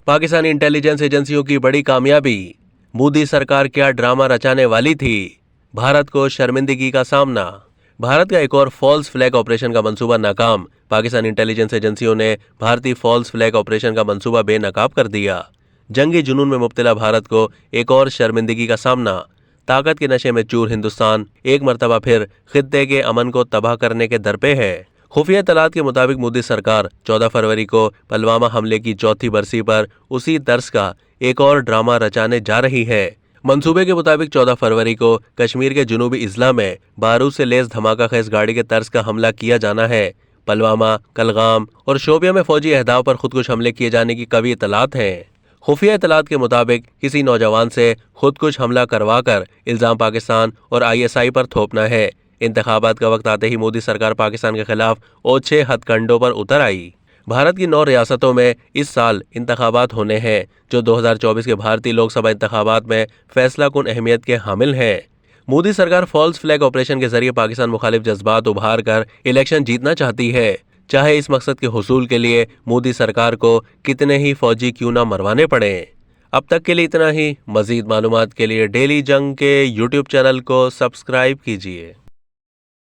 Pakistani intelligence एजेंसियों की बड़ी कामयाबी। मोदी सरकार क्या ड्रामा रचाने वाली थी। भारत को शर्मिंदगी का सामना। भारत का एक और फॉल्स फ्लैग ऑपरेशन का मंसूबा नाकाम। पाकिस्तानी इंटेलिजेंस एजेंसियों ने भारतीय फॉल्स फ्लैग ऑपरेशन का मंसूबा बेनकाब कर दिया। जंगी जुनून में मुब्तला भारत को एक और शर्मिंदगी का सामना। ताकत के नशे में चूर हिंदुस्तान एक मरतबा फिर खित्ते के अमन को तबाह करने के दर पे है। खुफिया इत्तलात के मुताबिक मोदी सरकार 14 फरवरी को पुलवामा हमले की चौथी बरसी पर उसी तर्ज का एक और ड्रामा रचाने जा रही है। मंसूबे के मुताबिक 14 फरवरी को कश्मीर के जुनूबी इजला में बारूद से लेस धमाका खेज गाड़ी के तर्ज का हमला किया जाना है। पुलवामा, कलगाम और शोपिया में फौजी अहदाफ पर खुदकुश हमले किए जाने की कवी इत्तलात हैं। खुफिया इत्तलात के मुताबिक किसी नौजवान से खुदकुश हमला करवाकर इल्जाम पाकिस्तान और ISI पर थोपना है। इंतखाबात का वक्त आते ही मोदी सरकार पाकिस्तान के खिलाफ ओछे हथकंडों पर उतर आई। भारत की 9 रियासतों में इस साल इंतखाबात होने हैं, जो 2024 के भारतीय लोकसभा इंतखाबात में फैसला कुन अहमियत के हामिल हैं। मोदी सरकार फॉल्स फ्लैग ऑपरेशन के जरिए पाकिस्तान मुखालिफ जज्बात उभार कर इलेक्शन जीतना चाहती है, चाहे इस मकसद के हुसूल के लिए मोदी सरकार को कितने ही फौजी क्यों ना मरवाने पड़े। अब तक के लिए इतना ही। मजीद मालूमात के लिए डेली जंग के YouTube चैनल को सब्सक्राइब कीजिए।